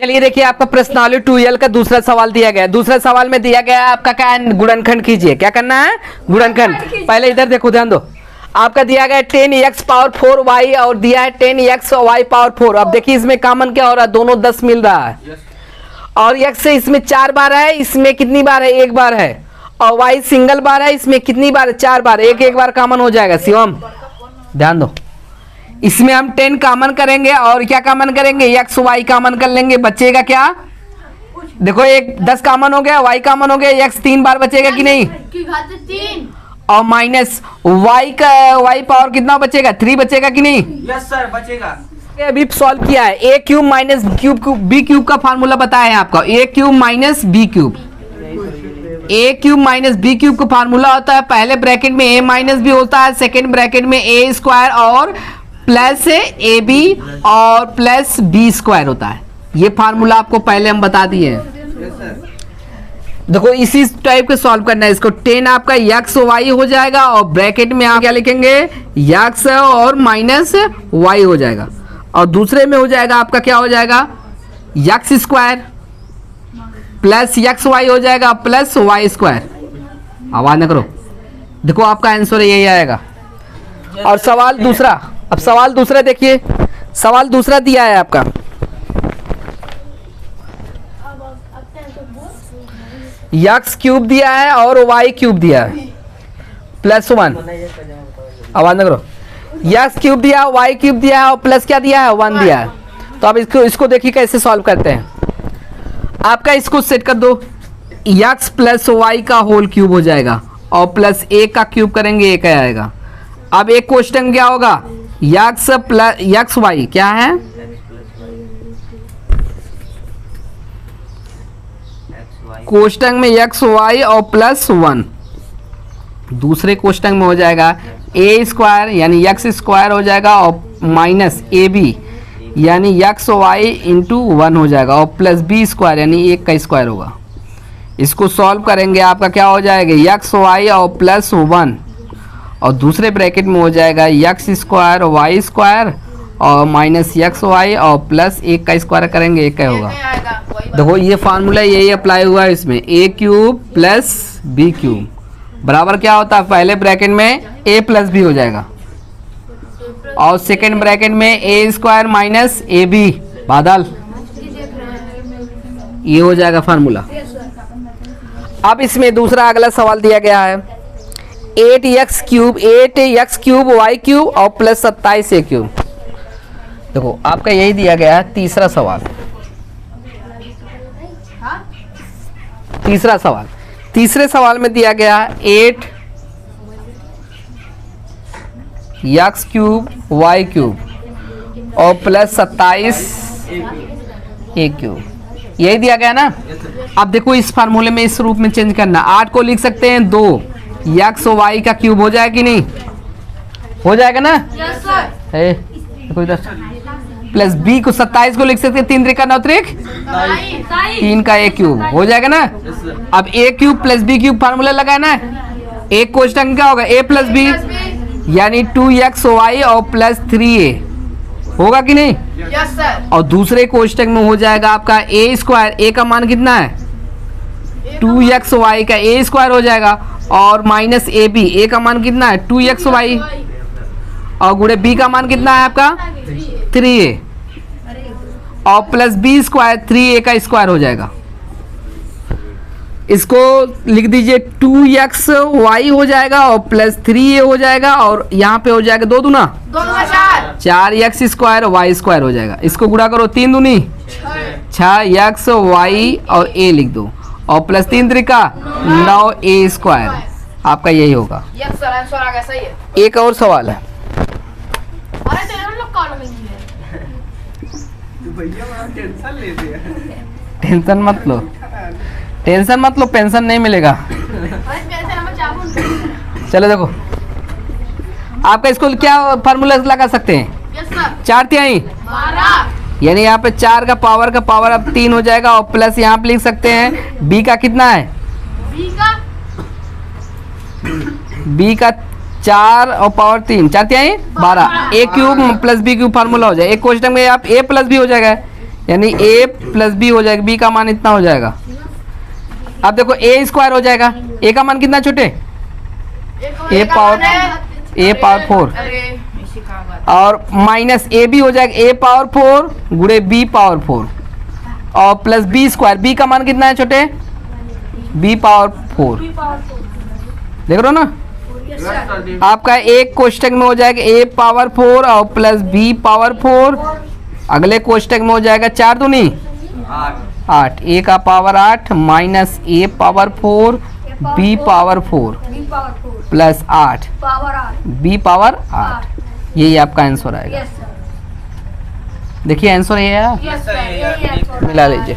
चलिए देखिए आपका प्रश्नावली 2L का दूसरा सवाल दिया गया है। दूसरे सवाल में दिया गया है आपका क्या है, गुणनखंड कीजिए। क्या करना है? गुणनखंड। पहले इधर देखो, ध्यान दो। आपका दिया गया है 10x पावर 4y और दिया है 10x y पावर 4। अब देखिए इसमें कॉमन क्या हो रहा है, दोनों 10 मिल रहा है और x से इसमें 4 बार है, इसमें कितनी बार है? 1 बार है। और y सिंगल बार है, इसमें कितनी बार है? 4 बार। एक बार कॉमन हो जाएगा। शिवम ध्यान दो, इसमें हम 10 कॉमन करेंगे और क्या कॉमन करेंगे? x y कॉमन कर लेंगे। बचेगा क्या? देखो एक 10 कॉमन हो गया, y कॉमन हो गया, x 3 बार बचेगा कि नहीं? 3 और माइनस y का y पावर कितना बचेगा? 3 बचेगा कि नहीं? यस सर बचेगा। अभी सॉल्व किया है। a cube minus b cube का फार्मूला बताया है आपका। a cube minus b cube, a cube minus b cube का फार्मूला होता है, पहले ब्रैकेट में a माइनस b होता है, सेकेंड ब्रैकेट में a स्क्वायर और प्लस ए बी और प्लस बी स्क्वायर होता है। ये फार्मूला आपको पहले हम बता दिए हैं। देखो इसी टाइप के सॉल्व करना है इसको। 10 आपका यक्स वाई हो जाएगा और ब्रैकेट में आप क्या लिखेंगे? यक्स और माइनस वाई हो जाएगा। और दूसरे में हो जाएगा आपका क्या हो जाएगा? X square plus x y हो जाएगा प्लस वाई स्क्वायर। आवाज ना करो। देखो आपका आंसर यही आएगा। और सवाल दूसरा, अब सवाल दूसरा देखिए। सवाल दूसरा दिया है आपका, यक्स क्यूब दिया है और वाई क्यूब दिया है प्लस 1। आवाज ना करो। यक्स क्यूब दिया है, वाई क्यूब दिया है और प्लस क्या दिया है? 1 दिया है। तो अब इसको देखिए कैसे सॉल्व करते हैं। आपका इसको सेट कर दो, यक्स प्लस वाई का होल क्यूब हो जाएगा और प्लस ए का क्यूब करेंगे, एक आएगा। अब एक क्वेश्चन क्या होगा? यक्स प्लस यक्स वाई क्या है? क्वेश्चन में यक्स वाई और प्लस 1। दूसरे क्वेश्चन में हो जाएगा ए स्क्वायर यानी यक्स स्क्वायर हो जाएगा और माइनस ए बी यानी यक्स वाई इंटू 1 हो जाएगा और प्लस बी स्क्वायर यानी 1 का स्क्वायर होगा। इसको सॉल्व करेंगे, आपका क्या हो जाएगा? यक्स वाई और प्लस 1 और दूसरे ब्रैकेट में हो जाएगा यक्स स्क्वायर वाई स्क्वायर और माइनस यक्स वाई और प्लस 1 का स्क्वायर करेंगे, 1 का होगा। देखो ये फार्मूला यही अप्लाई हुआ है इसमें। ए क्यूब प्लस बी क्यूब बराबर क्या होता है? पहले ब्रैकेट में ए प्लस बी हो जाएगा और सेकेंड ब्रैकेट में ए स्क्वायर माइनस ए बी बादल, ये हो जाएगा फार्मूला। अब इसमें दूसरा अगला सवाल दिया गया है 8x क्यूब वाई क्यूब और प्लस 27 ए क्यूब। देखो आपका यही दिया गया है। तीसरा सवाल, तीसरे सवाल में दिया गया 8 यक्स क्यूब वाई क्यूब और प्लस 27 ए क्यूब, यही दिया गया ना। अब देखो इस फार्मूले में इस रूप में चेंज करना। 8 को लिख सकते हैं 2 यक्स वाई का क्यूब हो जाएगा कि नहीं? हो जाएगा ना? Yes sir. देखो इधर प्लस बी को 27 को लिख सकते हैं 3 त्रिका 9 त्रिक 3 का ए क्यूब हो जाएगा ना। अब A cube plus B cube formula लगाना है। एक क्वेश्चन क्या होगा? ए प्लस बी यानी 2x वाई और प्लस 3a होगा कि नहीं? Yes sir. और दूसरे क्वेश्चन में हो जाएगा आपका ए स्क्वायर, ए का मान कितना है? 2x वाई का ए स्क्वायर हो जाएगा और माइनस ए बी, ए का मान कितना है? 2x वाई और गुणे बी का मान कितना है आपका? 3a और प्लस बी स्क्वायर 3a का स्क्वायर हो जाएगा। इसको लिख दीजिए 2x वाई हो जाएगा और प्लस 3a हो जाएगा और यहाँ पे हो जाएगा 2 दूना 4 यक्स स्क्वायर वाई स्क्वायर हो जाएगा। इसको गुणा करो 3 दूनी 6 यक्स वाई और a लिख दो और प्लस 3 त्रिका 9 a स्क्वायर। आपका यही होगा। यस सर, आंसर आ गया। सही है। एक और सवाल है। अरे तो हम लोग कॉल में भैया बड़ा टेंशन लेते हैं। टेंशन मत लो, पेंशन नहीं मिलेगा। अरे पैसे नंबर चाबू। चलो देखो आपका इसको क्या फार्मूला लगा सकते हैं? Yes sir. 4 तिहाई 12 यानी यहाँ पे 4 का पावर अब 3 हो जाएगा और प्लस यहाँ पे लिख सकते हैं b का कितना है? b का 4 और पावर 3 4 तिहाई 12 A cube plus B cube formula हो जाए। एक क्वेश्चन में आप ए प्लस बी हो जाएगा यानी a प्लस बी हो जाएगा, b का मान इतना हो जाएगा। अब देखो a स्क्वायर हो जाएगा, a का मान कितना छोटे, a पावर 4 अरे और माइनस a भी हो जाएगा a पावर 4 गुणे b पावर 4 और प्लस b स्क्वायर, b का मान कितना है छोटे, b पावर 4। देख रहे हो ना, आपका एक कोष्टक में हो जाएगा a पावर 4 और प्लस b पावर 4, अगले कोष्टक में हो जाएगा 4 दूनी 8, a का power 8 minus a power 4 b power 4 plus 8 b power 8, यही आपका आंसर आएगा। देखिए आंसर ये है, मिला लीजिए।